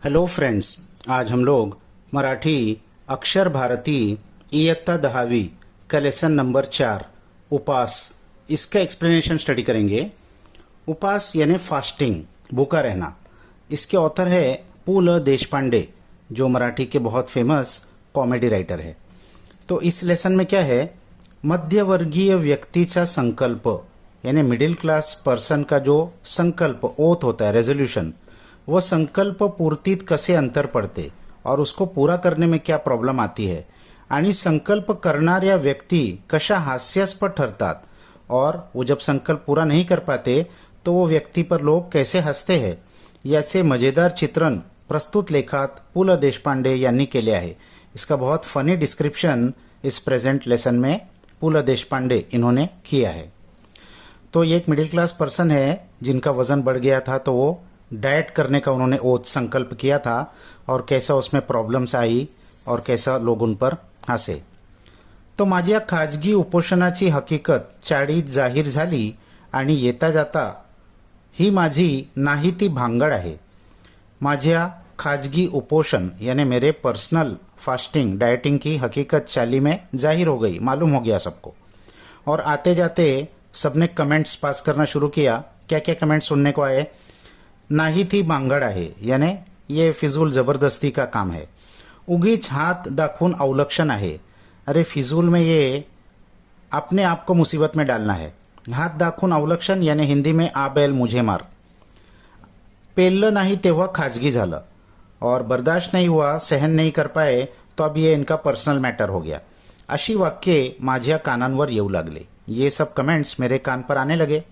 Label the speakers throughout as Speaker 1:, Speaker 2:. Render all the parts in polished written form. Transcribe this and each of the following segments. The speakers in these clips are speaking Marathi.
Speaker 1: हेलो फ्रेंड्स, आज हम लोग मराठी अक्षर भारती इयत्ता 10वीं का लेसन नंबर 4 उपास इसका एक्सप्लेनेशन स्टडी करेंगे। उपास यानी फास्टिंग, भूखा रहना। इसके ऑथर है पु ल देशपांडे, जो मराठी के बहुत फेमस कॉमेडी राइटर है। तो इस लेसन में क्या है, मध्यवर्गीय व्यक्तीचा संकल्प यानी मिडिल क्लास पर्सन का जो संकल्प ओथ होता है, रेजोल्यूशन, वह संकल्प पूर्तीत कसे अंतर पडते और उसको पूरा करने में क्या प्रॉब्लम आती है, आणि संकल्प करणाऱ्या व्यक्ति कशा हास्यास्पद ठरतात और वो जब संकल्प पूरा नहीं कर पाते तो वो व्यक्ति पर लोग कैसे हंसते हैं, याचे मजेदार चित्रण प्रस्तुत लेखात पु ल देशपांडे यांनी केले आहे। इसका बहुत फनी डिस्क्रिप्शन इस प्रेजेंट लेसन में पु ल देशपांडे इन्होंने किया है। तो ये एक मिडिल क्लास पर्सन है जिनका वजन बढ़ गया था, तो वो डाइट करने का उन्होंने ओथ संकल्प किया था और कैसा उसमें प्रॉब्लम्स आई और कैसा लोग उन पर हंसे। तो माझ्या खाजगी उपोषणाची हकीकत चाळीत जाहीर झाली आणि येता जाता ही माझी नाही ती भांगड आहे। माझ्या खाजगी उपोषण यानी मेरे पर्सनल फास्टिंग डाइटिंग की हकीकत चाली में जाहिर हो गई, मालूम हो गया सबको। और आते जाते सबने कमेंट्स पास करना शुरू किया। क्या क्या कमेंट्स सुनने को आए, नाही थी भांगड आहे यानी ये फिजूल जबरदस्ती का काम है। उगीच हाथ दाखवून अवलक्षण आहे, अरे फिजूल में ये अपने आप को मुसीबत में डालना है। हाथ दाखवून अवलक्षण यानी हिंदी में आ बैल मुझे मार। पेललं नाही तेव्हा खाजगी झालं और बर्दाश्त नहीं हुआ, सहन नहीं कर पाए तो अब ये इनका पर्सनल मैटर हो गया। अशी वाक्ये माझ्या कानांवर येऊ लागले। ये सब कमेंट्स मेरे कान पर आने लगे,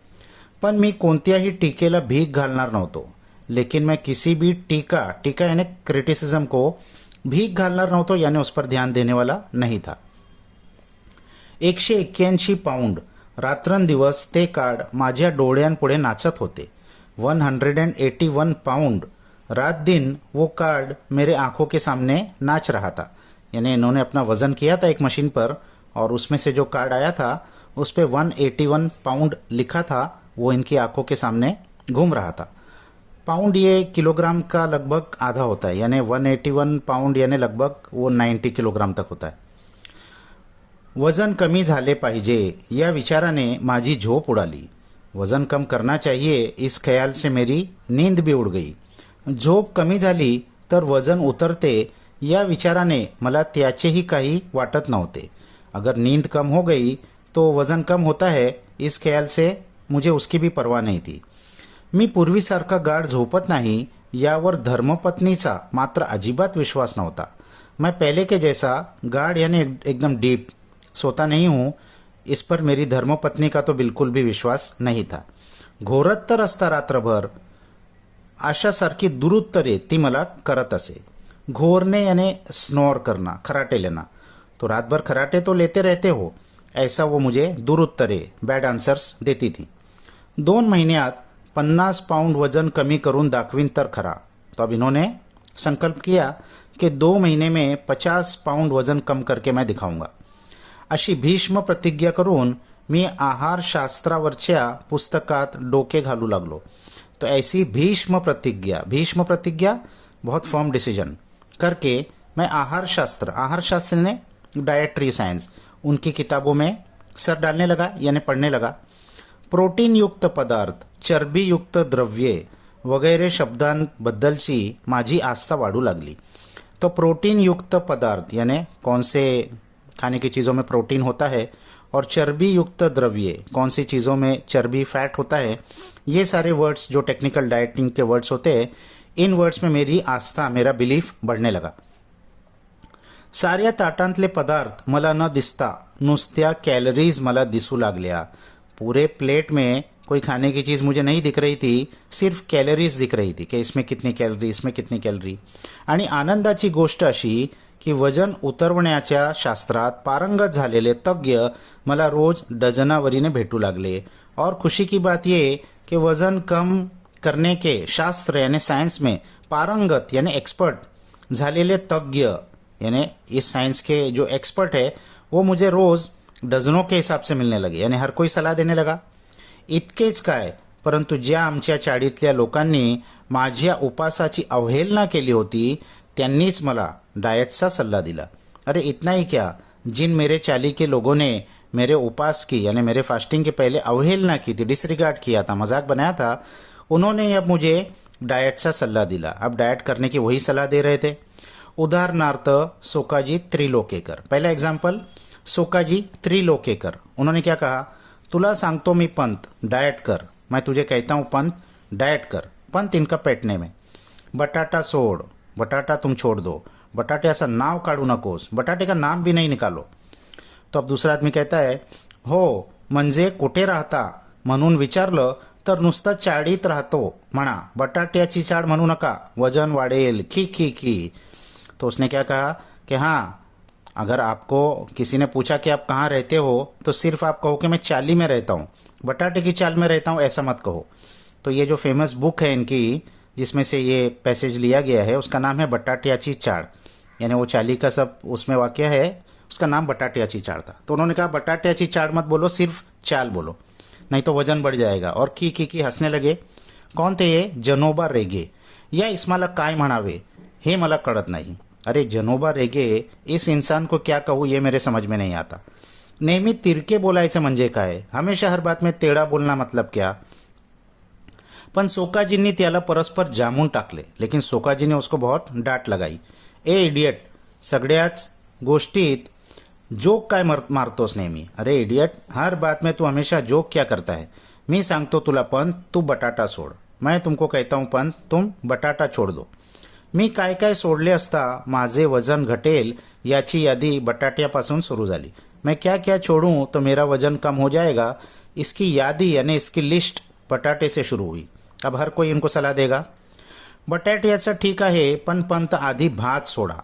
Speaker 1: पण मी कोणत्याही टीकेला भीक घालणार नव्हतो। लेकिन मैं किसी भी टीका यानी क्रिटिसिज्म को भीक घालणार नव्हतो यानी उस पर ध्यान देने वाला नहीं था। 181 पाउंड रात्रंदिवस ते कार्ड माझ्या डोळ्यांपुढे नाचत होते। 181 पाउंड रात दिन वो कार्ड मेरे आंखों के सामने नाच रहा था। यानी इन्होंने अपना वजन किया था एक मशीन पर और उसमें से जो कार्ड आया था उस पे 181 पाउंड लिखा था, वो इनकी आंखों के सामने घूम रहा था। पाउंड ये किलोग्राम का लगभग आधा होता है, यानी 181 पाउंड यानी लगभग वो 90 किलोग्राम तक होता है। वजन कमी झाले पाहिजे या विचाराने माझी झोप उडाली। वजन कम करना चाहिए इस ख्याल से मेरी नींद भी उड़ गई। झोप कमी झाली तर वजन उतरते या विचाराने मला त्याचेही काही वाटत नव्हते। अगर नींद कम हो गई तो वजन कम होता है, इस ख्याल से मुझे उसकी भी परवाह नहीं थी। मी पूर्वीसारखा गाढ झोपत नाही यावर धर्मपत्नीचा मात्र अजिबात विश्वास नव्हता। मैं पहले के जैसा गाढ यानी एकदम डीप सोता नहीं हूँ, इस पर मेरी धर्मपत्नी का तो बिल्कुल भी विश्वास नहीं था। घोरत तर असता रात्रभर अशासारखी दुरुत्तरे ती मला करत असे। घोरने यानी स्नोर करना, खराटे लेना। तो रात भर खराटे तो लेते रहते हो, ऐसा वो मुझे दुरुत्तरे बैड आंसर्स देती थी। 2 महिन्यात 50 पाउंड वजन कमी करून दाखवीन तर खरा। तो अब इन्होंने संकल्प किया कि 2 महीने में 50 पाउंड वजन कम करके मैं दिखाऊंगा। अशी भीष्म प्रतिज्ञा करून मी आहारशास्त्रावरच्या पुस्तकात डोके घालू लागलो। तो ऐसी भीष्म प्रतिज्ञा बहुत फर्म डिसीजन करके मैं आहारशास्त्र ने डाइटरी साइंस उनकी किताबों में सर डालने लगा यानी पढ़ने लगा। प्रोटीन युक्त पदार्थ, चरबी युक्त द्रव्ये वगैरे शब्दांबद्दलची माझी आस्था वाढू लागली। तो प्रोटीन युक्त पदार्थ यानी कौन से खाने की चीज़ों में प्रोटीन होता है और चर्बी युक्त द्रव्य कौन सी चीज़ों में चर्बी फैट होता है, ये सारे वर्ड्स जो टेक्निकल डाइटिंग के वर्ड्स होते हैं, इन वर्ड्स में मेरी आस्था, मेरा बिलीफ बढ़ने लगा। साऱ्या ताटांतले पदार्थ मला न दिसता नुसत्या कैलोरीज मला दिसू लागल्या। पूरे प्लेट में कोई खाने की चीज़ मुझे नहीं दिख रही थी, सिर्फ कैलोरीज दिख रही थी कि इसमें कितनी कैलोरी, इसमें कितनी कैलोरी। आणि आनंदाची गोष्ट अशी की वजन उतरवण्याच्या शास्त्रात पारंगत झालेले तज्ञ मला रोज डजनावरीने भेटू लागले। और खुशी की बात ये कि वजन कम करने के शास्त्र यानी साइंस में पारंगत यानी एक्सपर्ट झालेले तज्ञ यानी इस साइंस के जो एक्सपर्ट है वो मुझे रोज डजनों के हिसाब से मिलने लगे, यानी हर कोई सलाह देने लगा। इतकेच काय परंतु ज्या आमच्या चाळीतल्या लोकांनी माझ्या उपासाची अवहेलना केली होती त्यांनीच मला डाइटचा सल्ला दिला. अरे इतना ही क्या, जिन मेरे चाली के लोगों ने मेरे उपास की यानी मेरे फास्टिंग के पहले अवहेलना की थी, डिसरिगार्ड किया था, मजाक बनाया था, उन्होंने अब मुझे डाइटचा सल्ला दिला. अब डाइट करने की वही सलाह दे रहे थे. उदाहरणार्थ सोकाजी त्रिलोकेकर. पहला एग्जाम्पल सोकाजी त्रिलोकेकर. उन्होंने क्या कहा, तुला सांगतो मी पंत डाइट कर. मैं तुझे कहता हूँ पंत डाइट कर. पंत इनका पेट नेम है. बटाटा सोड, बटाटा तुम छोड़ दो. बटाटे ऐसा नाव काढू नकोस, बटाटे का नाम भी नहीं निकालो. तो अब दूसरा आदमी कहता है, हो म्हणजे कुठे राहता म्हणून विचारलं तर नुसतं चाळीत राहतो म्हणा, बटाट्याची चाळ म्हणू नका, वजन वाढेल, खी खी खी. तो उसने क्या कहा कि हाँ, अगर आपको किसी ने पूछा कि आप कहाँ रहते हो तो सिर्फ आप कहो कि मैं चाली में रहता हूँ, बटाटे की चाल में रहता हूँ, ऐसा मत कहो. तो ये जो फेमस बुक है इनकी जिसमें से ये पैसेज लिया गया है उसका नाम है बटाट्याची चाळ. यानी वो चाली का सब उसमें वाक्य है, उसका नाम बटाट्याची चाळ था. तो उन्होंने कहा बटाट्याची चाळ मत बोलो, सिर्फ चाल बोलो, नहीं तो वजन बढ़ जाएगा. और की हसने लगे. कोण थे ये? जनोबा रेगे. या इस्माला काय म्हणावे हे मला कळत नाही. अरे जनोबा रेगे, इस इंसान को क्या कहूँ ये मेरे समझ में नहीं आता. नेहमी तिरके बोलायचं म्हणजे काय? हमेशा हर बात में तेढा बोलना मतलब क्या? पण सोकाजींनी त्याला परस्पर जामून टाकले. लेकिन सोकाजीने उसको बहुत डांट लगाई. ए इडियट, सगळ्याच गोष्टीत जोक काय मारतोस नेहमी? अरे इडियट, हर बात में तू हमेशा जोक क्या करता है? मी सांगतो तुला पंत, तू बटाटा सोड. मैं तुमको कहता हूँ पंत, तुम बटाटा छोड़ दो. मी काय काय सोडले असता माझे वजन घटेल याची यादी बटाट्यापासून सुरू झाली. मैं क्या क्या छोड़ूं तो मेरा वजन कम हो जाएगा, इसकी यादी यानी इसकी लिस्ट बटाटे से शुरू हुई. अब हर कोई इनको सलाह देगा. बटाट्याचं ठीक आहे, पण पंत आधी भात सोडा.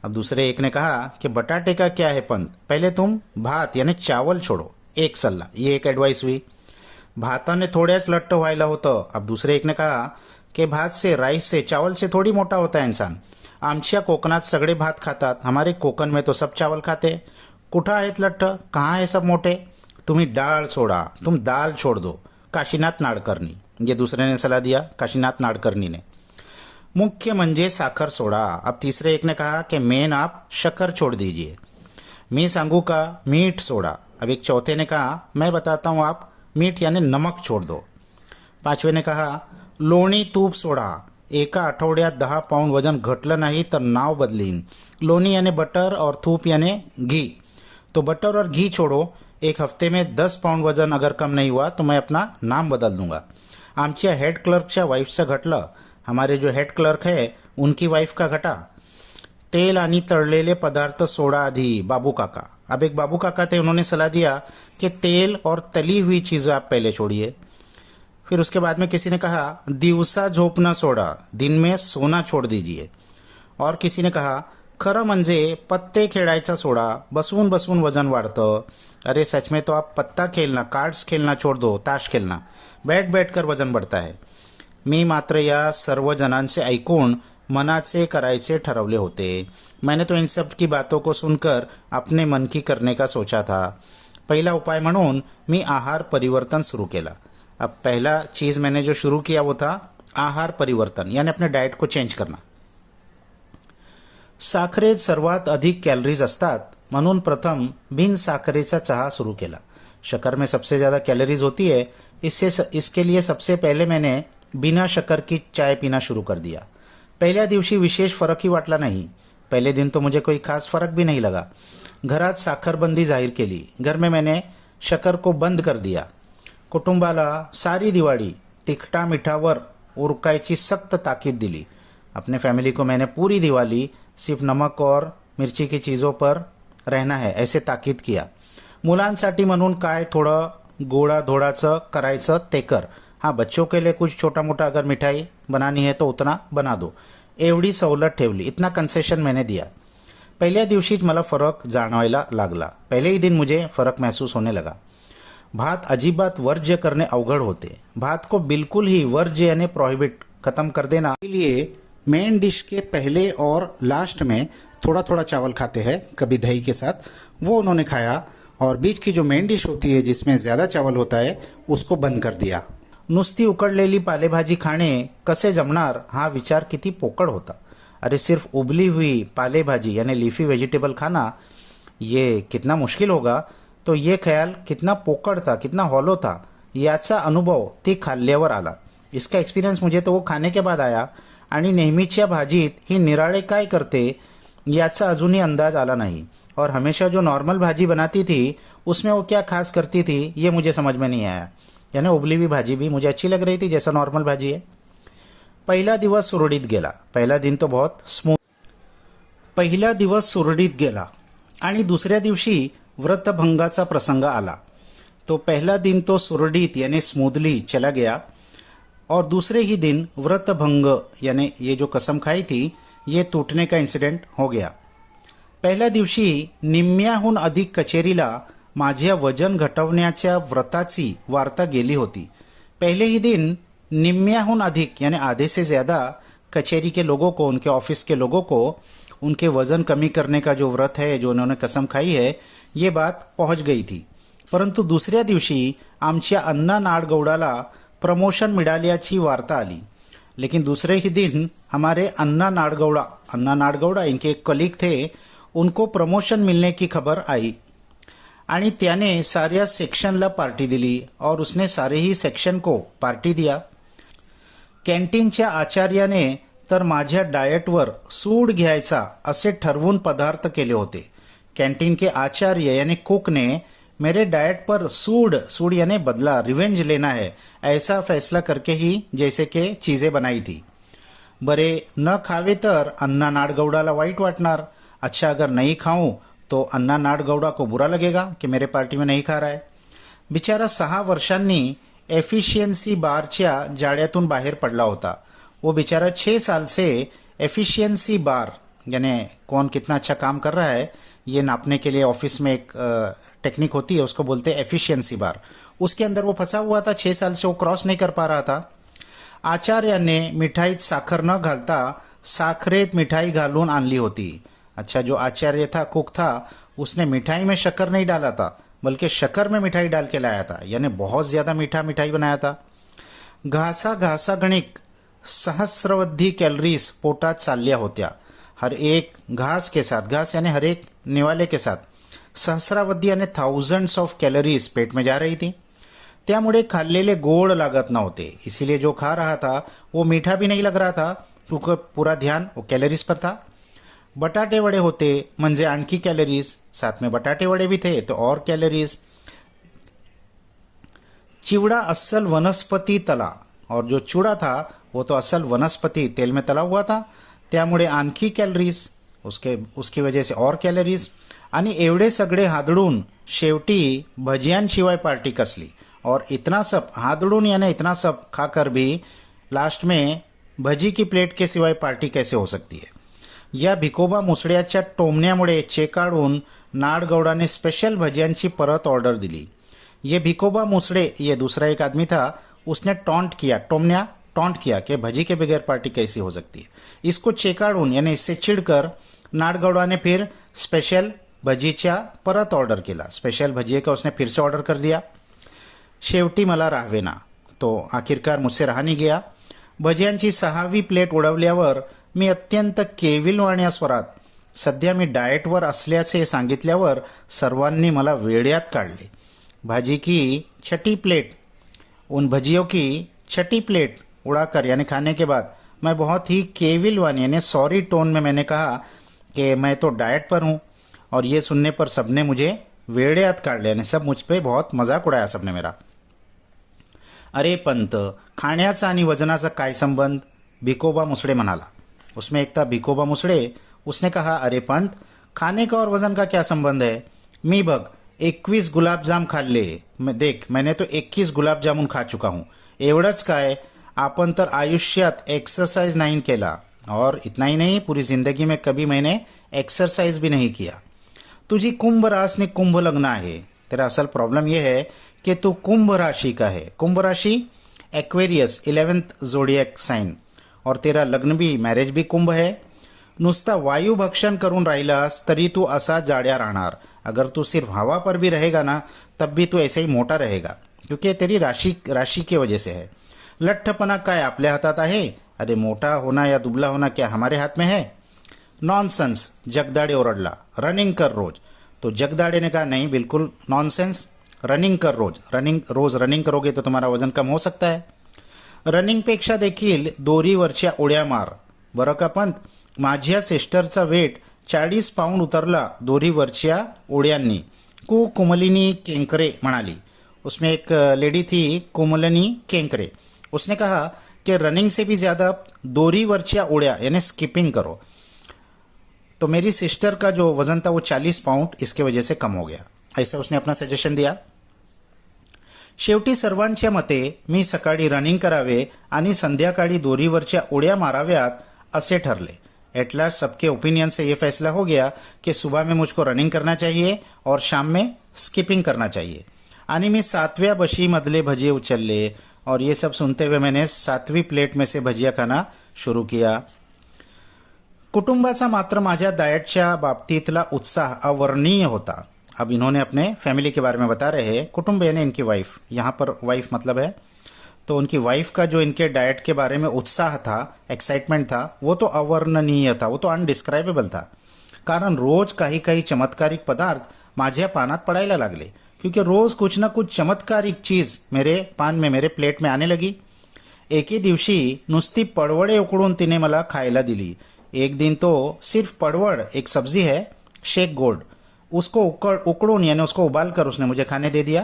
Speaker 1: अब दूसरे एक ने कहा कि बटाटे का क्या है पंत, पहले तुम भात यानी चावल छोड़ो. एक सल्ला, ये एक एडवाइस हुई. भाताने थोड्याच लट्ट व्हायला होतं. अब दूसरे एक ने कहा कि भात से, राइस से, चावल से थोड़ी मोटा होता है इंसान. आमच्या कोकणात सगळे भात खातात, हमारे कोकण में तो सब चावल खाते. कुठं आहेत लट्ट, कहाँ है सब मोटे? तुम्ही डाळ सोडा, तुम दाल छोड़ दो. काशीनाथ नाडकर्णी, ये दूसरे ने सलाह दिया, काशीनाथ नाडकर्णी ने. मुख्य म्हणजे साखर सोडा. अब तीसरे एक ने कहा कि मेन आप शक्कर छोड़ दीजिए. मैं सांगू का, मीठ सोडा. अब एक चौथे ने कहा, मैं बताता हूँ, आप मीठ यानी नमक छोड़ दो. पाचवे ने कहा, लोणी तूप सोडा. एका आठवड्यात 10 पाउंड वजन घटलं नाही तर नाव बदलीन. लोणी यानी बटर और थूप यानी घी. तो बटर और घी छोड़ो. एक हफ्ते में 10 पाउंड वजन अगर कम नहीं हुआ तो मैं अपना नाम बदल दूंगा. आमच्या हेड क्लर्कच्या वाईफचं घटलं. हमारे जो हेड क्लर्क है उनकी वाइफ का घटा. तेल आणि तळलेले पदार्थ सोडा आधी, बाबू काका. अब एक बाबू काका थे, उन्होंने सलाह दिया कि तेल और तली हुई चीज़ें आप पहले छोड़िए. फिर उसके बाद में किसी ने कहा, दिवसा झोपना सोडा, दिन में सोना छोड़ दीजिए. और किसी ने कहा, खरं म्हणजे पत्ते खेळायचा सोडा, बसून बसून वजन वाढतं. अरे सच में तो आप पत्ता खेलना, कार्ड्स खेलना छोड़ दो, ताश खेलना, बैठ बैठ कर वजन बढ़ता है. मी मात्र या सर्व जनांचे ऐकून मनाचे करायचे ठरवले होते. मैंने तो इन सब की बातों को सुनकर अपने मन की करने का सोचा था. पहला उपाय म्हणून मी आहार परिवर्तन शुरू केला. अब पहला चीज़ मैंने जो शुरू किया वो था आहार परिवर्तन, यानी अपने डाइट को चेंज करना. साखरेत सर्वात अधिक कॅलरीज असतात म्हणून प्रथम बिन साखरेचा चहा सुरू केला. शक्कर में सबसे ज़्यादा कैलोरीज होती है, इसके लिए सबसे पहले मैंने बिना शक्कर की चाय पीना शुरू कर दिया. पहल्या दिवशी विशेष फरक ही वाटला नाही. पहले दिन तो मुझे कोई खास फरक भी नहीं लगा. घरात साखरबंदी जाहीर केली. घर में मैंने शक्कर को बंद कर दिया. कुटुंबाला सारी दिवाळी तिखटा मिठावर उरकायची सख्त ताकीद दिली. अपने फैमिली को मैंने पूरी दिवाली सिर्फ नमक और मिर्ची की चीज़ों पर रहना है ऐसे ताकीद किया. मुलांसाठी म्हणून काय थोडं गोडाधोडाचं करायचं ते कर. हाँ, बच्चों के लिए कुछ छोटा मोटा अगर मिठाई बनानी है तो उतना बना दो, एवढी सवलत ठेवली. इतना कंसेशन मैंने दिया. पहिल्या दिवशीच मला फरक जाणवायला लागला. पहले ही दिन मुझे फरक महसूस होने लगा. भात अजिबात वर्ज्य करने अवघड होते. भात को बिल्कुल ही वर्ज्य यानी प्रोहिबिट खत्म कर देना. इसलिए मेन डिश के पहले और लास्ट में थोड़ा थोड़ा चावल खाते हैं, कभी दही के साथ, वो उन्होंने खाया. और बीच की जो मेन डिश होती है जिसमें ज़्यादा चावल होता है उसको बंद कर दिया. नुसती उकडलेली पालेभाजी खाणे कसे जमणार हा विचार किती पोकळ होता. अरे सिर्फ उबली हुई पालेभाजी यानी लीफी वेजिटेबल खाना ये कितना मुश्किल होगा. तो ये ख्याल कितना पोकळ था, कितना हॉलो था, याचा अनुभव ती खाल्ल्यावर आला. इसका एक्सपिरियंस मुझे तो वो खाने के बाद आया. आणि नेहमीच्या भाजीत ही निराळे काय करते याचा अजूनही अंदाज आला नहीं. और हमेशा जो नॉर्मल भाजी बनाती थी उसमें वो क्या खास करती थी ये मुझे समझ में नहीं आया. यानी उबली हुई भाजी भी मुझे अच्छी लग रही थी जैसा नॉर्मल भाजी है. पहिला दिवस सुरळीत गेला. पहिला दिन तो बहुत स्मूथ. पहिला दिवस सुरळीत गेला आणि दुसऱ्या दिवशी व्रतभंगाचा प्रसंग आला. तो पहला दिन तो सुरळीत यानी स्मूथली चला गया और दूसरे ही दिन व्रतभंग यानी ये जो कसम खाई थी ये टूटने का इंसिडेंट हो गया. पहिल्या दिवशी निम्म्याहून अधिक कचेरीला माझ्या वजन घटवण्याच्या व्रताची वार्ता गेली होती. पहले ही दिन निम्म्याहून अधिक यानी आधे से ज़्यादा कचेरी के लोगों को, उनके ऑफिस के लोगों को उनके वजन कमी करने का जो व्रत है, जो उन्होंने कसम खाई है, ये बात पहुंच गई थी. परंतु दुसऱ्या दिवशी आमच्या अण्णा नाडगौडाला प्रमोशन मिळाल्याची वार्ता आली. लेकिन दूसरे ही दिन हमारे अन्ना नाडगौड़ा इनके एक कलीग थे, उनको प्रमोशन मिलने की खबर आई आणि त्याने साऱ्या सेक्शनला पार्टी दिली और उसने सारे ही सेक्शन को पार्टी दिया. कॅन्टीनच्या आचार्याने तर माझ्या डाएटवर सूड घ्यायचा असे ठरवून पदार्थ केले होते. कैंटीन के आचार्य यानी कुक ने मेरे डाइट पर सूड यानी बदला, रिवेंज लेना है, ऐसा फैसला करके ही जैसे के चीजें बनाई थी. बरे न खावे तर अन्ना नाडगौडाला वाईट वाटणार. अच्छा अगर नहीं खाऊं तो अन्ना नाडगौडा को बुरा लगेगा कि मेरे पार्टी में नहीं खा रहा है. बिचारा 6 वर्षांनी एफिशिएंसी बारच्या जाळ्यातून बाहेर पडला होता. वो बेचारा 6 साल से एफिशिएंसी बार यानी कौन कितना अच्छा काम कर रहा है ये नापने के लिए ऑफिस में एक टेक्निक होती है, उसको बोलते हैं एफिशिएंसी बार. उसके अंदर वो फंसा हुआ था. 6 साल से वो क्रॉस नहीं कर पा रहा था. आचार्याने मिठाईत साखर न घालता साखरेत मिठाई घालून आणली होती. अच्छा, जो आचार्य था, कुक था, उसने मिठाई में शक्कर नहीं डाला था बल्कि शक्कर में मिठाई डाल के लाया था, यानी बहुत ज्यादा मीठा मिठाई बनाया था. घासा गणिक सहस्रवधी कॅलरीज पोटात चालल्या होत्या. हर एक घास के साथ, घास यानी हर एक निवाले के साथ सहस्रावधी यानी थाउजेंड्स ऑफ कैलोरीज पेट में जा रही थी. त्यामुळे खाल्लेले गोड लागत नव्हते. इसीलिए जो खा रहा था वो मीठा भी नहीं लग रहा था क्योंकि पूरा ध्यान वो कैलोरीज पर था. बटाटे वड़े होते म्हणजे आणखी कैलोरीज, साथ में बटाटे वड़े भी थे तो और कैलोरीज. चिवड़ा असल वनस्पति तला, और जो चूड़ा था वो तो असल वनस्पति तेल में तला हुआ था, त्यामुळे आणखी कॅलरीज, उसकी वजह से और कॅलरीज. आणि एवढे सगळे हादडून शेवटी भजियांशिवाय पार्टी कसली. और इतना सब हादडून यानी इतना सब खाकर भी लास्ट में भजी की प्लेट के सिवाय पार्टी कैसे हो सकती है. या भिकोबा मुसड्याच्या टोमण्यामुळे चेकाळून नाडगौडाने स्पेशल भजियांची परत ऑर्डर दिली. ये भिकोबा मुसड़े, ये दूसरा एक आदमी था, उसने टॉन्ट किया कि भजी के बगैर पार्टी कैसी हो सकती है. इसको चेकाळून यानी इससे चिढ़कर नाडगौड़ा ने फिर स्पेशल भजीच्या परत ऑर्डर केला. स्पेशल भजिये का उसने फिर से ऑर्डर कर दिया. शेवटी मला राहवेना, तो आखिरकार मुझसे रहा नहीं गया. भजियांची 6वी प्लेट उडवल्यावर मी अत्यंत केविलवाण्या स्वरात सध्या मी डाएटवर असल्याचे सांगितल्यावर सर्वांनी मला वेड्यात काढले. भाजी की छठी प्लेट, उन भजियों की छठी प्लेट उड़ाकर यानी खाने के बाद मैं बहुत ही केविलवानी यानी सॉरी टोन में मैंने कहा कि मैं तो डाइट पर हूँ. और ये सुनने पर सबने मुझे वेड्यात काढले यानी सब मुझ पे बहुत मजाक उड़ाया सबने मेरा. अरे पंत, खाण्याचा आणि वजनाचा काय संबंध, भिकोबा मुसड़े म्हणाला. उसमें एक था भिकोबा मुसड़े, उसने कहा अरे पंत, खाने का और वजन का क्या संबंध है. मी बघ 21 गुलाबजाम खाल्ले, देख मैंने तो 21 गुलाब जामुन खा चुका हूँ. एवढंच काय, आपण तर आयुष्यात एक्सरसाइज नहीं केला, और इतना ही नहीं पूरी जिंदगी में कभी मैंने एक्सरसाइज भी नहीं किया. तुझी कुंभ राशि कुंभ लग्न आहे. तेरा असल प्रॉब्लम यह है कि तू कुंभ राशि का है. कुंभ राशि एक्वेरियस 11th जोडियक साइन, और तेरा लग्न भी मॅरेज भी कुंभ है. नुसता वायू भक्षण करून राहिलास तरी तू असा जाड्या राहणार. अगर तू सिर्फ हवा पर भी रहेगा ना तब भी तू ऐसे ही मोटा रहेगा, क्योंकि तेरी राशि की वजह से है. लठ्ठपणा काय आपल्या हातात आहे? अरे मोठा होना या दुबला होना क्या हमारे हाथ में है? नॉनसेंस, जगदाड़े ओरडला. रनिंग कर रोज. तो जगदाड़े ने कहा नहीं, बिल्कुल नॉनसेंस. रनिंग कर रोज. रोज रनिंग करोगे तो तुम्हारा वजन कम हो सकता है. रनिंगपेक्षा देखील दोरीवरच्या उड्या मार. बरं का पंत, माझ्या सिस्टरचा वेट 40 पाऊंड उतरला दोरीवरच्या उड्यांनी. कुमलिनी केंकरे म्हणाली. उसमें एक लेडी थी कुमलिनी केंकरे. उसने कहा कि रनिंग से भी ज़्यादा दोरीवरच्या उड्या यानी स्किपिंग करो. तो मेरी सिस्टर का जो वज़न था वो 40 पाउंड इसके वजह से कम हो गया. ऐसा उसने अपना सजेशन दिया. शेवटी सर्वांच्या मते मी सकाळी रनिंग करावे आणि संध्याकाळी दोरीवरच्या उड्या माराव्यात असे ठरले. एट लास्ट सबके ओपिनियन से ये फैसला हो गया कि सुबह में मुझको रनिंग करना चाहिए और शाम में स्किपिंग करना चाहिए. आणि मी 7व्या बशीमधले भजिये उचलले और ये सब सुनते हुए मैंने 7वीं प्लेट में से भजिया खाना शुरू किया. कुटुंबाचा मात्र माझ्या डाएटच्या बाबतीतला उत्साह अवर्णनीय होता. अब इन्होंने अपने फैमिली के बारे में बता रहे हैं. कुटुंब यानी इनकी वाइफ, यहाँ पर वाइफ मतलब है. तो उनकी वाइफ का जो इनके डाइट के बारे में उत्साह था, एक्साइटमेंट था, वो तो अवर्णनीय था, वो तो अनडिस्क्राइबेबल था. कारण रोज काही काही चमत्कारिक पदार्थ माझ्या पानात पडायला लागले. क्योंकि रोज कुछ ना कुछ चमत्कारिक चीज मेरे पान में, मेरे प्लेट में आने लगी. एके दिवशी नुसती पडवळे उकडून तिने मला खायला दिली. एक दिन तो सिर्फ पडवळ, एक सब्जी है शेक गोड, उसको उकड़ून यानी उसको उबाल कर उसने मुझे खाने दे दिया.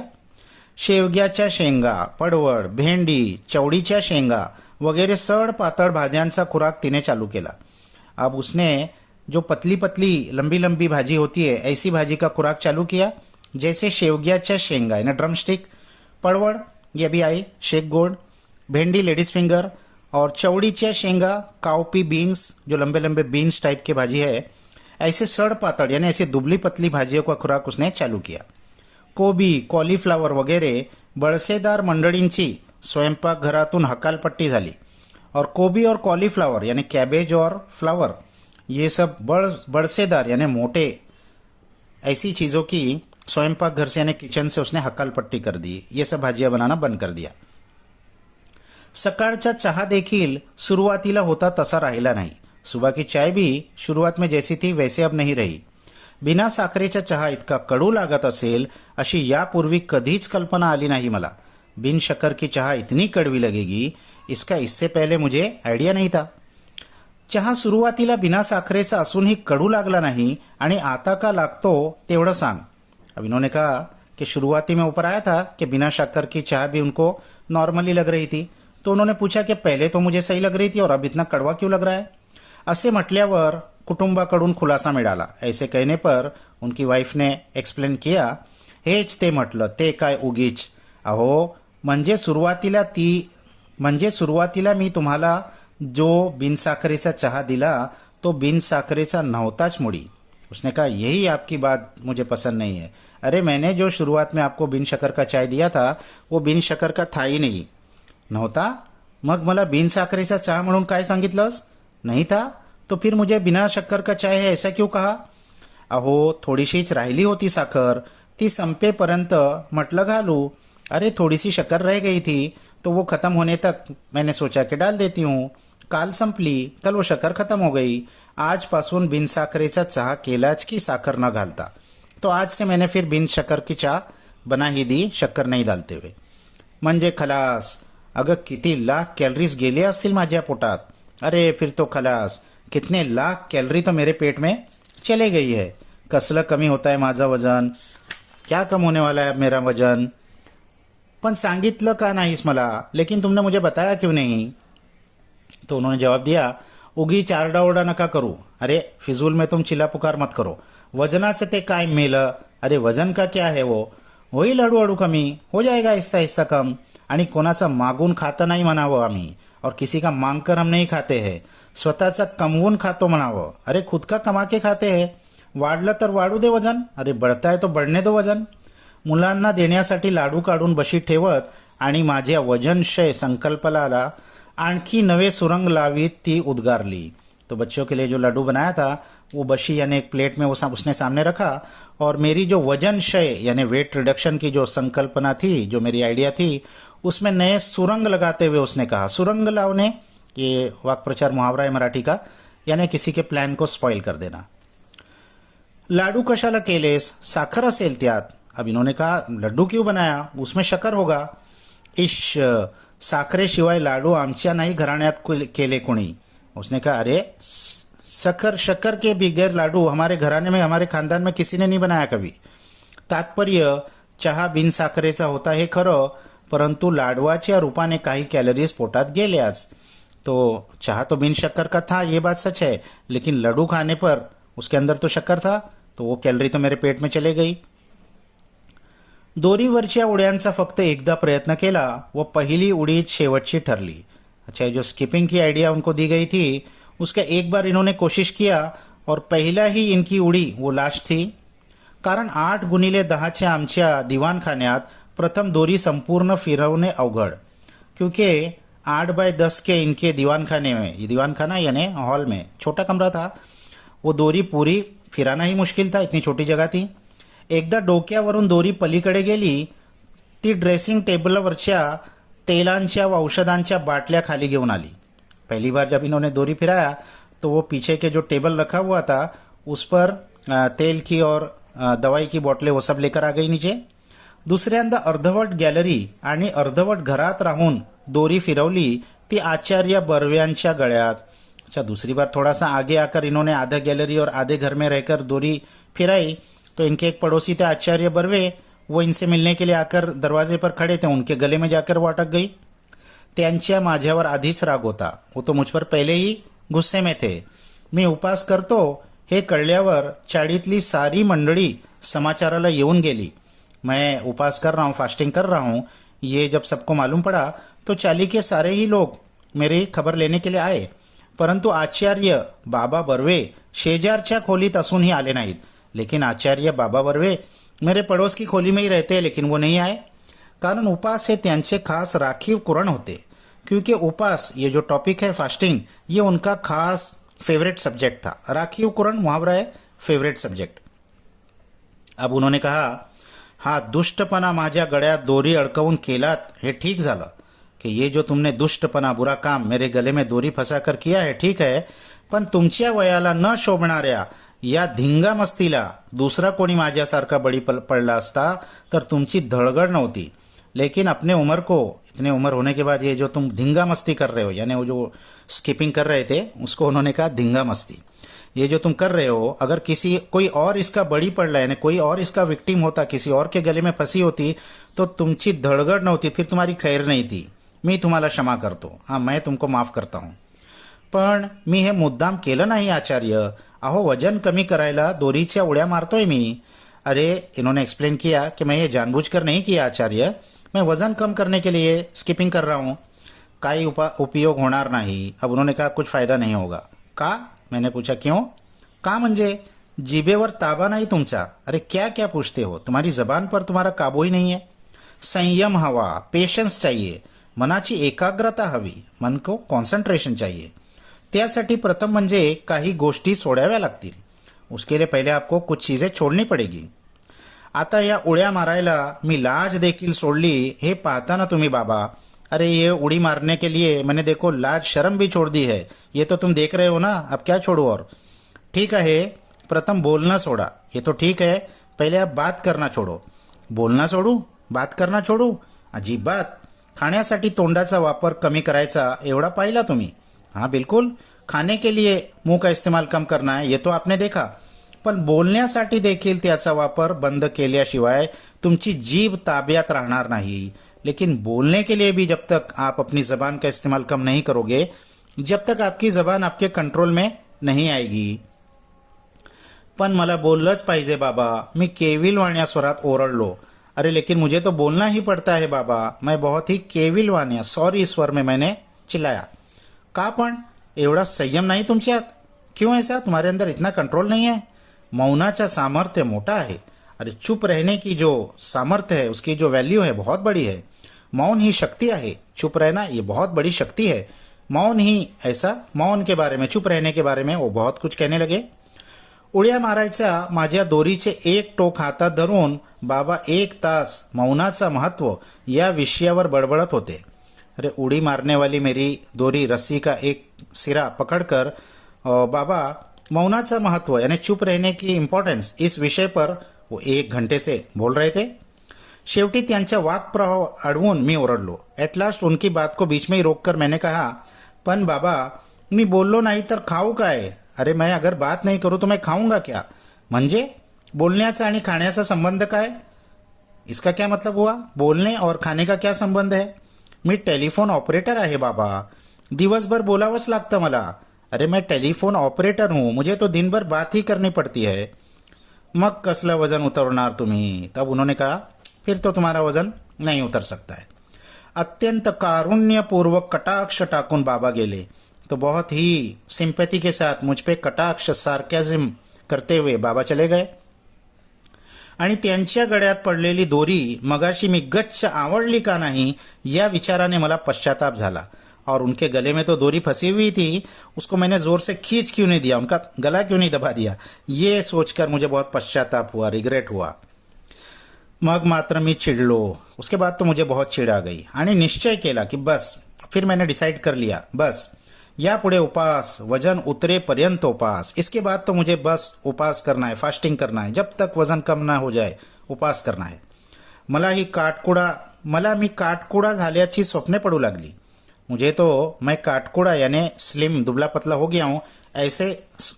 Speaker 1: शेवग्याच्या शेंगा, पडवळ, भेंडी, चवडीच्या शेंगा वगैरह सड़ पातळ भाज्यांचा खुराक तिने चालू केला. अब उसने जो पतली पतली लंबी लंबी भाजी होती है ऐसी भाजी का खुराक चालू किया. जैसे शेवग्याच्या शेंगा यानी ड्रम स्टिक, पडवळ ये भी आई शेक गोड, भेंडी लेडीज फिंगर और चवड़ीच्या शेंगा काउपी बीन्स जो लंबे लंबे बीन्स टाइप की भाजी है. ऐसे सड़ पातड़ यानी ऐसी दुबली पतली भाजियों का खुराक उसने चालू किया. कोबी, कॉलीफ्लावर वगैरह बळसेदार मंडळींची स्वयंपाकघरातून हकालपट्टी झाली. और कोबी और कॉलीफ्लावर यानी कैबेज और फ्लावर ये सब बड़सेदार यानी मोटे ऐसी चीज़ों की स्वयंपाक घर से यानी किचन से उसने हकालपट्टी कर दी. ये सब भाजियां बनाना बंद कर दिया. सकाळचा चहा देखील सुरुवातीला होता तसा राहिला नाही. सुबह की चाय भी शुरुआत में जैसी थी वैसे अब नहीं रही. बिना साखरेचा चहा इतका कडू लागत असेल अशी यापूर्वी कधीच कल्पना आली नाही मला. बिन शक्कर की चाह इतनी कड़वी लगेगी इसका इससे पहले मुझे आयडिया नहीं था. चहा सुरुवातीला बिना साखरेचा असूनही कडू लागला नाही आणि आता का लागतो तेवढं सांग. अब इन्होंने कहा कि शुरुआती में ऊपर आया था कि बिना शक्कर की चाय भी उनको नॉर्मली लग रही थी. तो उन्होंने पूछा कि पहले तो मुझे सही लग रही थी और अब इतना कड़वा क्यों लग रहा है. असे म्हटल्यावर कुटुंबाकडून खुलासा मिळाला. ऐसे कहने पर उनकी वाईफ ने एक्सप्लेन किया, हेच ते म्हटलं ते काय उगीच. अहो म्हणजे सुरुवातीला मी तुम्हाला जो बिनसाखरेचा चहा दिला तो बिनसाखरेचा नव्हताच मुळी. उसने कहा यही आपकी बात मुझे पसंद नहीं है. अरे मैंने जो शुरुआत में आपको बिन शक्कर का चाय दिया था वो बिन शक्कर का था ही नहीं. नव्हता? मग मला बिन साखरेचा चहा म्हणून काय सांगितलंस? नहीं था तो फिर मुझे बिना शक्कर का चाय है ऐसा क्यों कहा. अहो थोडीशीच राहिली होती साखर, ती संपेपर्यंत म्हटलं घालू. अरे थोड़ी सी शक्कर रह गई थी तो वो खत्म होने तक मैंने सोचा कि डाल देती हूँ. काल संपली, कल वो शक्कर खत्म हो गई. आजपासून बिन साखरेचा चहा केलाच की साखर न घालता. तो आज से मैंने फिर बिन शक्कर की चाय बना ही दी शक्कर नहीं डालते हुए. म्हणजे खलास. अगं किती लाख कॅलरीज गेले असतील माझ्या पोटात. अरे फिर तो खलास. कितने लाख कैलोरी तो मेरे पेट में चले गई है. कसलं कमी होता है माझं वजन. क्या कम होने वाला है मेरा वजन. पण सांगितलं का नाहीस मला. लेकिन तुमने मुझे बताया क्यों नहीं. तो उन्होंने जवाब दिया, उगीच आरडाओरडा नका करू. अरे फिजूल में तुम चिल्ला पुकार मत करो. वजनाचं ते काय मेलं. अरे वजन का क्या है वो. होईल हळूहळू कमी, हो जाएगा आहिस्ता आहिस्ता कम. आणि कोणाचं मागून खातं नाही म्हणावं आम्ही. और किसी का मांग कर हम नहीं खाते हैं. स्वतःचा कमवून खातो म्हणावं. अरे खुद का कमा के खाते हैं. वाढलं तर वाढू दे वजन. अरे बढ़ता है तो बढ़ने दो वजन. मुलांना देण्यासाठी लाडू काढून बशी ठेवत आणि माझ्या वजनक्षय संकल्पनाला आणखी नवे सुरंग लावीत ती उद्गारली. तो बच्चों के लिए जो लड्डू बनाया था वो बशी यानी एक प्लेट में उसने सामने रखा और मेरी जो वजन क्षय यानी वेट रिडक्शन की जो संकल्पना थी, जो मेरी आइडिया थी, उसमें नए सुरंग लगाते हुए उसने कहा। सुरंग लावणे ये वाक्प्रचार मुहावरा है मराठी का, यानी किसी के प्लान को स्पॉइल कर देना। लाडू कशाला केलेस, साखर असेल त्यात। अब इन्होंने कहा लड्डू क्यों बनाया, उसमें शक्कर होगा। इश, साखरेशिवाय लाडू आमच्या नाही घराण्यात केले कोणी। उसने कहा अरे शक्कर शक्कर के बगैर लाडू हमारे घराने में, हमारे खानदान में किसी ने नहीं बनाया कभी। तात्पर्य चहा बिन साखरेचा होता हे खरं, परंतु लाडवाच्या रूपाने काही कॅलरीज पोटात गेल्याच। तो चाह तो बिन शक्कर का था, ये बात सच है, लेकिन लड्डू खाने पर उसके अंदर तो शक्कर था, तो वो कॅलरी तो मेरे पेट में चले गई। दोरीवरच्या उड्यांचा फक्त एकदा प्रयत्न केला व पहिली उडी शेवटची ठरली। अच्छा, जो स्किपिंग की आइडिया उनको दी गई थी उसका एक बार इन्होंने कोशिश किया और पहला ही इनकी उडी वो लास्ट थी। कारण 8x10च्या आमच्या दिवाणखान्यात प्रथम दोरी संपूर्ण फिरवणे अवघड, क्योंकि 8x10 के इनके दीवानखाने में, ये दीवानखाना यानी हॉल में छोटा कमरा था, वो दोरी पूरी फिराना ही मुश्किल था, इतनी छोटी जगह थी। एकदा डोक्यावरून दोरी पलीकडे गेली, ती ड्रेसिंग टेबलवरच्या तेलांच्या व औषधांच्या बाटल्या खाली घेऊन आली। पहली बार जब इन्होंने दोरी फिराया तो वो पीछे के जो टेबल रखा हुआ था उस पर तेल की और दवाई की बोतलें वो सब लेकर आ गई नीचे। दुसऱ्यांदा अर्धवट गॅलरी आणि अर्धवट घरात राहून दोरी फिरवली ती आचार्य बर्व्यांच्या गळ्यात। अच्छा, दूसरी बार थोड़ा सा आगे आकर इन्होंने आधा गैलरी और आधे घर में रहकर दोरी फिराई तो इनके एक पड़ोसी थे आचार्य बर्वे, वो इनसे मिलने के लिए आकर दरवाजे पर खड़े थे, उनके गले में जाकर वो अटक गई। त्यांच्या माझ्यावर आधीच राग होता, वो तो मुझ पर पहले ही गुस्से में थे। मी उपास करतो हे कळल्यावर चाळीतली सारी मंडळी समाचाराला येऊन गेली। मैं उपास कर रहा हूँ, फास्टिंग कर रहा हूँ, ये जब सबको मालूम पड़ा तो चाली के सारे ही लोग मेरी खबर लेने के लिए आए, परंतु आचार्य बाबा बर्वे शेजारच्या खोलीत असूनही आले नाहीत। लेकिन आचार्य बाबा बर्वे मेरे पड़ोस की खोली में ही रहते, लेकिन वो नहीं आए, कारण उपास हे त्यांचे खास राखीव कुरण होते। क्योंकि उपास ये जो टॉपिक है फास्टिंग, ये उनका खास फेवरेट सब्जेक्ट था। राखीव कुरण मुहावरा है, फेवरेट सब्जेक्ट। अब उन्होंने कहा हा दुष्टपणा माझ्या गळ्यात दोरी अडकवून केलात हे ठीक झालं, कि ये जो तुमने दुष्टपणा बुरा काम मेरे गले में दोरी फंसाकर किया है ठीक है, पण तुमच्या वयाला न शोभणाऱ्या या धिंगा मस्तीला दूसरा कोणी माझ्यासारखा बळी पडला असता तर तुमची धड़गड़ नव्हती। लेकिन अपने उम्र को, इतने उम्र होने के बाद ये जो तुम धिंगा मस्ती कर रहे हो, यानी वो जो स्किपिंग कर रहे थे उसको उन्होंने कहा धिंगा मस्ती, ये जो तुम कर रहे हो, अगर कोई और इसका बड़ी पड़ रहा है, यानी कोई और इसका विक्टिम होता, किसी और के गले में फंसी होती तो तुमची धड़गड़ नव्हती, फिर तुम्हारी खैर नहीं थी। मी तुम्हाला क्षमा करतो, हाँ मैं तुमको माफ करता हूँ, पण मी हे मुद्दाम केलं नाही आचार्य। अहो वजन कमी करायला दोरीच्या उड्या मारतोय मी। अरे, इन्होंने एक्सप्लेन किया कि मैं ये जानबूझकर नहीं किया आचार्य, मैं वजन कम करने के लिए स्किपिंग कर रहा हूँ, काही उपयोग होणार नहीं। अब उन्होंने कहा कुछ फायदा नहीं होगा। का? मैंने पूछा क्यों? का म्हणजे जीभेवर ताबा नहीं तुमचा। अरे क्या क्या पूछते हो, तुम्हारी जबान पर तुम्हारा काबू ही नहीं है। संयम हवा, पेशेंस चाहिए, मनाची एकाग्रता हवी, मन को कॉन्सन्ट्रेशन चाहिए। त्यासाठी प्रथम म्हणजे काही गोष्टी सोडाव्या लागतील, उसके लिए पहले आपको कुछ चीजें छोड़नी पड़ेगी। आता या उड्या मारायला मी लाज देखील सोडली हे पाहता ना तुम्ही बाबा। अरे ये उड़ी मारने के लिए मैंने देखो लाज शर्म भी छोड़ दी है, ये तो तुम देख रहे हो ना, अब क्या छोड़ू और। ठीक है, प्रथम बोलना सोडा, ये तो ठीक है, पहले आप बात करना छोड़ो। बोलना सोडू, बात करना छोडू, अजीब बात। खाण्यासाठी तोंडाचा वापर कमी करायचा एवढा पाहिला तुम्ही। हाँ बिल्कुल, खाने के लिए मुंह का इस्तेमाल कम करना है, ये तो आपने देखा, पण बोलण्यासाठी देखील त्याचा वापर बंद केल्याशिवाय तुमची जीभ ताब्यात राहणार नाही। लेकिन बोलने के लिए भी जब तक आप अपनी जबान का इस्तेमाल कम नहीं करोगे, जब तक आपकी जबान आपके कंट्रोल में नहीं आएगी। पण मला बोललंच पाहिजे बाबा, मी केविलवाण्या स्वरात ओरडलो। अरे लेकिन मुझे तो बोलना ही पड़ता है बाबा, मैं बहुत ही केविलवाण्या सॉरी स्वर में मैंने चिल्लाया। का पण एवढा संयम नहीं तुमच्यात? क्यों ऐसा, तुम्हारे अंदर इतना कंट्रोल नहीं है? मौनाचा सामर्थ्य मोटा है। अरे चुप रहने की जो सामर्थ्य है, उसकी जो वैल्यू है बहुत बड़ी है। मौन ही शक्ति है, चुप रहना ये बहुत बड़ी शक्ति है। मौन ही ऐसा, मौन के बारे में, चुप रहने के बारे में वो बहुत कुछ कहने लगे। उड्या मारायच्या माझ्या दोरीचे एक टोक हातात धरून बाबा 1 तास मौनाचं महत्व या विषयावर बडबडत होते. अरे उड़ी मारने वाली मेरी दोरी रस्सी का एक सिरा पकड़कर बाबा मौनाचं महत्व यानी चुप रहने की इम्पोर्टेंस इस विषय पर वो 1 घंटे से बोल रहे थे. शेवटी त्यांचा वाक्प्रवाह अडवून मी ओरडलो. एट लास्ट उनकी बात को बीच में ही रोककर मैंने कहा, पण बाबा मी बोललो नाही तर खाऊ काय? अरे मैं अगर बात नहीं करूं तो मैं खाऊंगा क्या? म्हणजे बोलण्याचा आणि खाण्याचा संबंध काय? इसका क्या मतलब हुआ? बोलने और खाने का क्या संबंध है? मी टेलिफोन ऑपरेटर आहे बाबा, दिवसभर बोलावंच लागतं मला. अरे मैं टेलिफोन ऑपरेटर हूं, मुझे तो दिन भर बात ही करनी पड़ती है. मग कसलं वजन उतरणार तुम्ही? तब उन्होंने कहा, फिर तो तुम्हारा वजन नहीं उतर सकता है. अत्यंत कारुण्यपूर्वक कटाक्ष टाकून बाबा गेले. तो बहुत ही सिंपैथी के साथ मुझ पे कटाक्ष सार्कॅझम करते हुए बाबा चले गए. आणि त्यांच्या गळ्यात पडलेली दोरी मगाशी मी गच्च आवडली का नाही या विचाराने मला पश्चाताप झाला. और उनके गले में तो डोरी फंसी हुई थी, उसको मैंने जोर से खींच क्यों नहीं दिया, उनका गला क्यों नहीं दबा दिया, ये सोचकर मुझे बहुत पश्चाताप हुआ, रिग्रेट हुआ. मग मात्र मी चिडलो. उसके बाद तो मुझे बहुत चिड़ आ गई आणि निश्चय केला की बस. फिर मैंने डिसाइड कर लिया, बस यापुढे उपास, वजन उतरेपर्यंत उपास. इसके बाद तो मुझे बस उपास करना है, फास्टिंग करना है, जब तक वजन कम ना हो जाए उपास करना है. मला मी काटकुडा झाल्याची स्वप्ने पडू लागली. मुझे तो मैं काटकुड़ा यानी स्लिम दुबला पतला हो गया हूँ ऐसे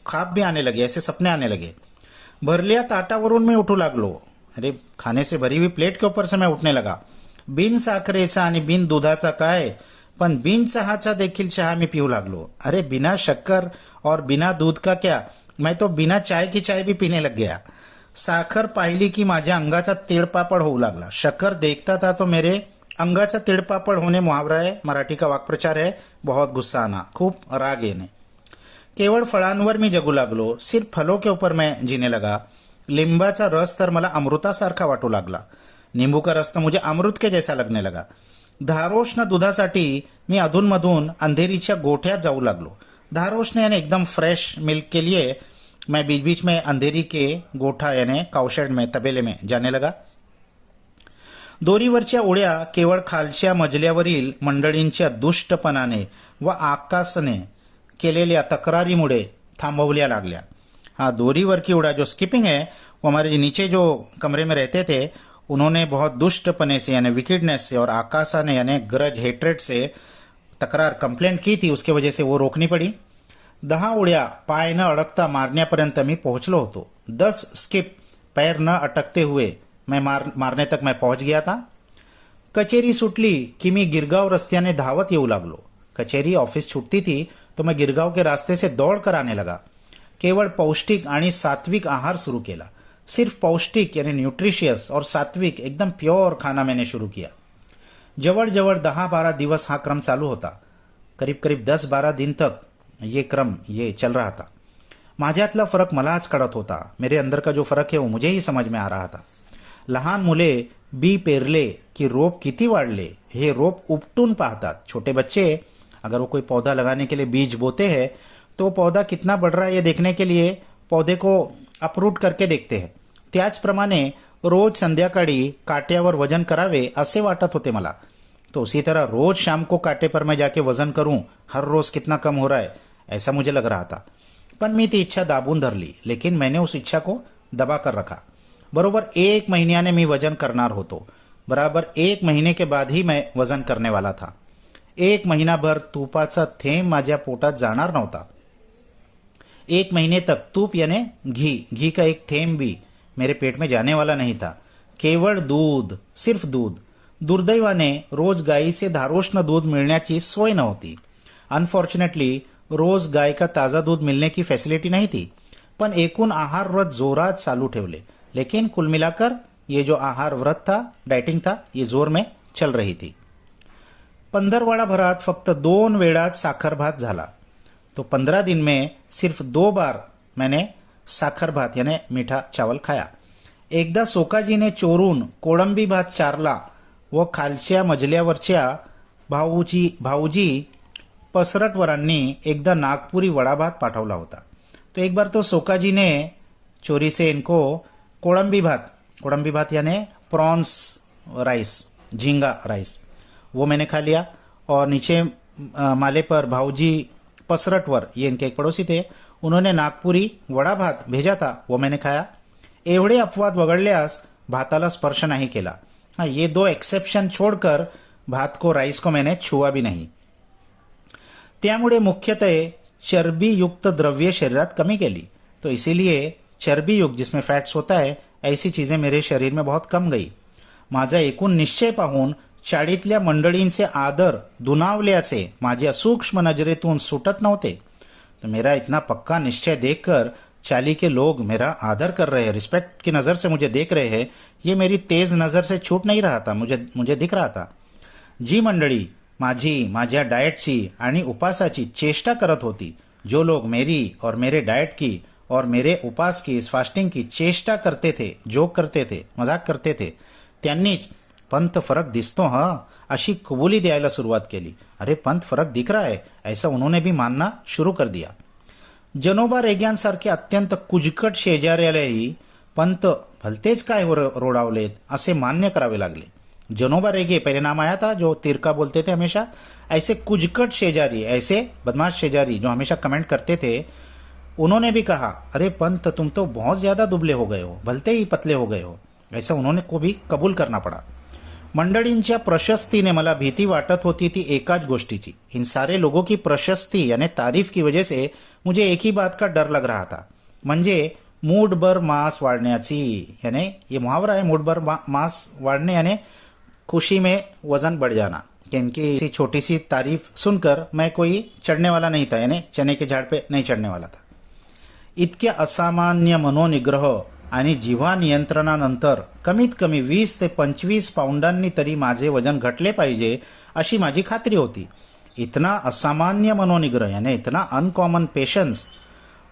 Speaker 1: ख्वाब भी आने लगे, ऐसे सपने आने लगे. भरलिया ताटावरून मी उठू लागलो. अरे खाने से भरी हुई प्लेट के ऊपर से मैं उठने लगा. बिन साखरेचा आणि बिन दुधाचा काय, पण बिन चहाचा देखील चहा मी पिऊ लागलो. अरे बिना शक्कर और बिना दूध का क्या, मैं तो बिना चाय की चाय भी पीने लग गया. साखर पाहिली की माझ्या अंगाचा तिळपापड होऊ लागला. शक्कर देखता था तो मेरे अंगाचा तिड़पापड़ होने मुहावरा है, मराठी का वाक्प्रचार है. बहुत गुस्सा आना, खूप राग येणे. केवळ फळांवर मी जगू लागलो. सिर्फ फलों के ऊपर मैं जीने लगा. लिंबाचा रस तर मला अमृतासारखा वाटू लागला. नींबू का रस तो मुझे अमृत के जैसा लगने लगा. धारोष्ण दुधासाठी मी अधूनमधून अंधेरीच्या गोठ्यात जाऊ लागलो. धारोष्ण यानी एकदम फ्रेश मिल्क के लिए मैं बीच बीच में अंधेरी के गोठा यानी काउशेड में, तबेले में जाने लगा. दोरीवरच्या उड्या केवळ खालच्या मजल्यावरील मंडळींच्या दुष्टपणाने व आकाशने केलेल्या तक्रारीमुळे थांबवल्या लागल्या. हाँ, दोरीवर की उड़ा जो स्किपिंग है वो हमारे जो नीचे जो कमरे में रहते थे उन्होंने बहुत दुष्टपने से यानी विकेडनेस से और आकाशा ने यानी ग्रज हेट्रेड से तक्रार कंप्लेंट की थी, उसके वजह से वो रोकनी पड़ी. 10 उड्या पाय न अडकता मारण्यापर्यंत मी पोहोचलो होतो. 10 स्किप पैर न अटकते हुए मैं मारने तक मैं पहुंच गया था. कचेरी सुटली की मी गिरगाव रस्त्याने धावत येऊ लागलो. कचेरी ऑफिस छूटती थी तो मैं गिरगाव के रास्ते से दौड़ कर आने लगा. केवळ पौष्टिक आणि सात्विक आहार शुरू केला. सिर्फ पौष्टिक यानी न्यूट्रिशियस और सात्विक एकदम प्योर खाना मैंने शुरू किया. जवळ 10-12 दिवस हा क्रम चालू होता. करीब 10-12 दिन तक ये क्रम ये चल रहा था. माझ्यातला फरक मलाच कळत होता. मेरे अंदर का जो फरक है वो मुझे ही समझ में आ रहा था. लहान मुले बी पेरले की रोप किती वाढले हे रोप उपटून पाहतात. छोटे बच्चे अगर वो कोई पौधा लगाने के लिए बीज बोते हैं तो पौधा कितना बढ़ रहा है ये देखने के लिए पौधे को अपरूट करके देखते हैं. त्याचप्रमाणे रोज संध्याकाळी काट्यावर वजन करावे असे वाटत होते मला. तो उसी तरह रोज शाम को कांटे पर मैं जाके वजन करूं, हर रोज कितना कम हो रहा है ऐसा मुझे लग रहा था. पण मी ती इच्छा दाबून धरली. लेकिन मैंने उस इच्छा को दबा कर रखा. बरोबर 1 महीन्याने मी वजन करणार होतो. बराबर 1 महीने के बाद ही मैं वजन करने वाला था. 1 महीनाभर तुपाचा थेंब माझ्या पोटात जाणार नव्हता. 1 महीने तक तूप यानी घी का एक थेंब भी मेरे पेट में जाने वाला नहीं था. केवळ दूध, सिर्फ दूध. दुर्दैवाने रोज गायीचे धारोष्ण दूध मिळण्याची सोय नव्हती. अनफॉर्च्युनेटली रोज गाय का ताज़ा दूध मिलने की फैसिलिटी नहीं थी. पण एकूण आहार व्रत जोरात चालू ठेवले. लेकिन कुल मिलाकर ये जो आहार व्रत था, डाइटिंग था, ये जोर में चल रही थी. 15 भरात फक्त 2 वेळात साखर भात झाला. तो 15 दिन में सिर्फ 2 बार मैंने साखर भात यानी मीठा चावल खाया. एकदा सोकाजीने चोरून कोळंबी भात चारला व खालच्या मजल्यावरच्या भाऊजी पसरटवरांनी एकदा नागपुरी वडा भात पाठवला होता. तो एक बार तो सोकाजी ने चोरी से इनको कोळंबी भात यानी प्रॉन्स राइस, झींगा राइस, वो मैंने खा लिया। और नीचे माले पर भाऊजी पसरटवर, ये इनके एक पड़ोसी थे, उन्होंने नागपुरी वडा भात भेजा था, वो मैंने खाया। एवढे अपवाद वगळल्यास भाताला स्पर्श नहीं केला। हाँ, ये 2 एक्सेप्शन छोड़कर भात को, राइस को मैंने छुआ भी नहीं। त्यामुळे मुख्यतः चर्बीयुक्त द्रव्य शरीरात कमी केली, तो इसीलिए चर्बीयुक्त, जिसमें फैट्स होता है, ऐसी चीजें मेरे शरीर में बहुत कम गई। माझा एकूण निश्चय पाहून चाळीतल्या मंडळींचे आदर दुनावल्याचे माझ्या सूक्ष्म नजरेतून सुटत नव्हते। तो मेरा इतना पक्का निश्चय देखकर चाली के लोग मेरा आदर कर रहे हैं, रिस्पेक्ट की नज़र से मुझे देख रहे हैं, ये मेरी तेज नज़र से छूट नहीं रहा था, मुझे दिख रहा था। जी मंडळी माझ्या डाएटची आणि उपासाची चेष्टा करत होती, जो लोग मेरी और मेरे डाएट की और मेरे उपास की, इस फास्टिंग की चेष्टा करते थे, जोक करते थे, मजाक करते थे, त्यांनीच पंत फरक दिसतो हाँ, अशी कबुली द्यायला सुरुवात केली। अरे पंत फरक दिख रहा है, ऐसा उन्होंने भी मानना शुरू कर दिया। जनोबा रेग्यांसारखे अत्यंत कुजकट शेजाऱ्यालाही पंत भलतेच काय रोडावलेत असे मान्य करावे लागले। जनोबा रेगे पहले नाम आया था, जो तिरका बोलते थे हमेशा, ऐसे कुजकट शेजारी, ऐसे बदमाश शेजारी जो हमेशा कमेंट करते थे, उन्होंने भी कहा, अरे पंत तुम तो बहुत ज्यादा दुबले हो गए हो, भलते ही पतले हो गए हो, ऐसा उन्होंने को भी कबूल करना पड़ा। मंडळींच्या प्रशस्तीने मला भीती वाटत होती ती एकाच गोष्टीची। इन सारे लोगों की प्रशस्ती यानी तारीफ की वजह से मुझे एक ही बात का डर लग रहा था, म्हणजे मूठभर मांस वाढण्याची, यानी ये मुहावरा है, मूठभर मांस वाढने यानी खुशी में वजन बढ़ जाना। कि इनकी छोटी सी तारीफ सुनकर मैं कोई चढ़ने वाला नहीं था, यानी चने के झाड़ पे नहीं चढ़ने वाला था। इतक्या असामान्य मनोनिग्रह आणि जिव्हा नियंत्रणानंतर कमीत कमी 20 ते 25 पाउंडांनी तरी माझे वजन घटले पाहिजे अशी माझी खात्री होती। इतना असामान्य मनोनिग्रह यानी इतना अनकॉमन पेशेंस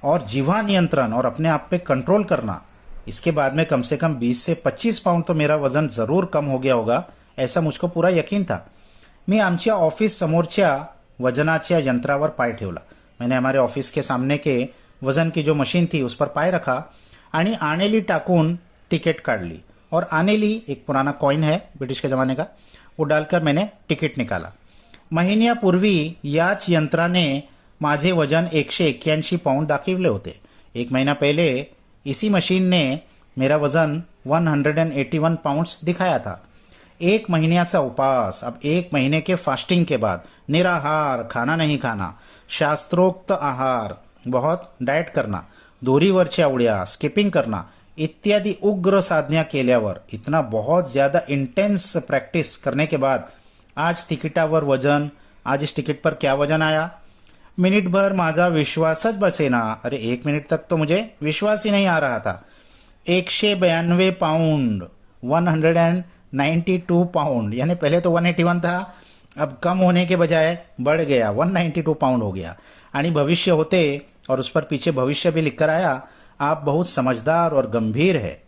Speaker 1: और जिव्हा नियंत्रण और अपने आप पे कंट्रोल करना, इसके बाद में कम से कम 20 से 25 पाउंड तो मेरा वजन जरूर कम हो गया होगा, ऐसा मुझको पूरा यकीन था। मी आमच्या ऑफिस समोरच्या वजनाच्या यंत्रावर पाय ठेवला। मैंने हमारे ऑफिस के सामने के वजन की जो मशीन थी उस पर पाय रखा आणि आनेली टाकून टिकट काढली, और आनेली एक पुराना कॉइन है ब्रिटिश के ज़माने का, वो डालकर मैंने टिकट निकाला। महिन्यापूर्वी याच यंत्राने माझे वजन 181 पाउंड दाखिवले होते। 1 महीना पहले इसी मशीन ने मेरा वजन 181 पाउंड्स दिखाया था। 1 महीन्याचा उपास, अब 1 महीने के फास्टिंग के बाद निराहार, खाना नहीं खाना, शास्त्रोक्त आहार, बहुत डाएट करना, दोरीवरच्या उड्या, स्किपिंग करना इत्यादि उग्र साधना केल्यावर, इतना बहुत ज्यादा इंटेंस प्रैक्टिस करने के बाद आज तिकिटावर वजन, आज इस टिकट पर क्या वजन आया, मिनट भर माझा विश्वासच बसेना। अरे 1 मिनट तक तो मुझे विश्वास ही नहीं आ रहा था। 192 पाउंड, 192 पाउंड, यानी पहले तो 181 था, अब कम होने के बजाय बढ़ गया, 192 पाउंड हो गया। आणि भविष्य होते, और उस पर पीछे भविष्य भी लिखकर आया, आप बहुत समझदार और गंभीर है।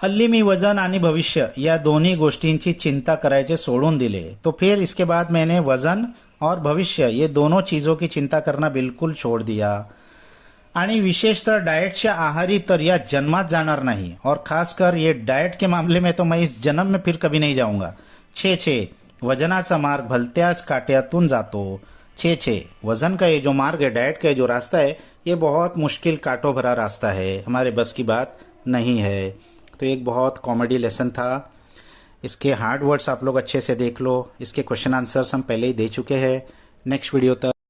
Speaker 1: हल्ली मी वजन आणि भविष्य या दोन्ही गोष्टींची चिंता करायचे सोडून दिले, तो फिर इसके बाद मैंने वजन और भविष्य ये दोनों चीजों की चिंता करना बिल्कुल छोड़ दिया। आणि विशेषतः डाएटच्या आहारी तर या जन्मात जाणार नहीं, और खासकर ये डाएट के मामले में तो मैं इस जन्म में फिर कभी नहीं जाऊंगा। छे वजनाचा मार्ग भलत्याच काट्यातून जातो। छे वजन का ये जो मार्ग है, डाइट का ये जो रास्ता है, ये बहुत मुश्किल कांटों भरा रास्ता है, हमारे बस की बात नहीं है। तो एक बहुत कॉमेडी लेसन था। इसके हार्ड वर्ड्स आप लोग अच्छे से देख लो, इसके क्वेश्चन आंसर्स हम पहले ही दे चुके हैं। नेक्स्ट वीडियो तक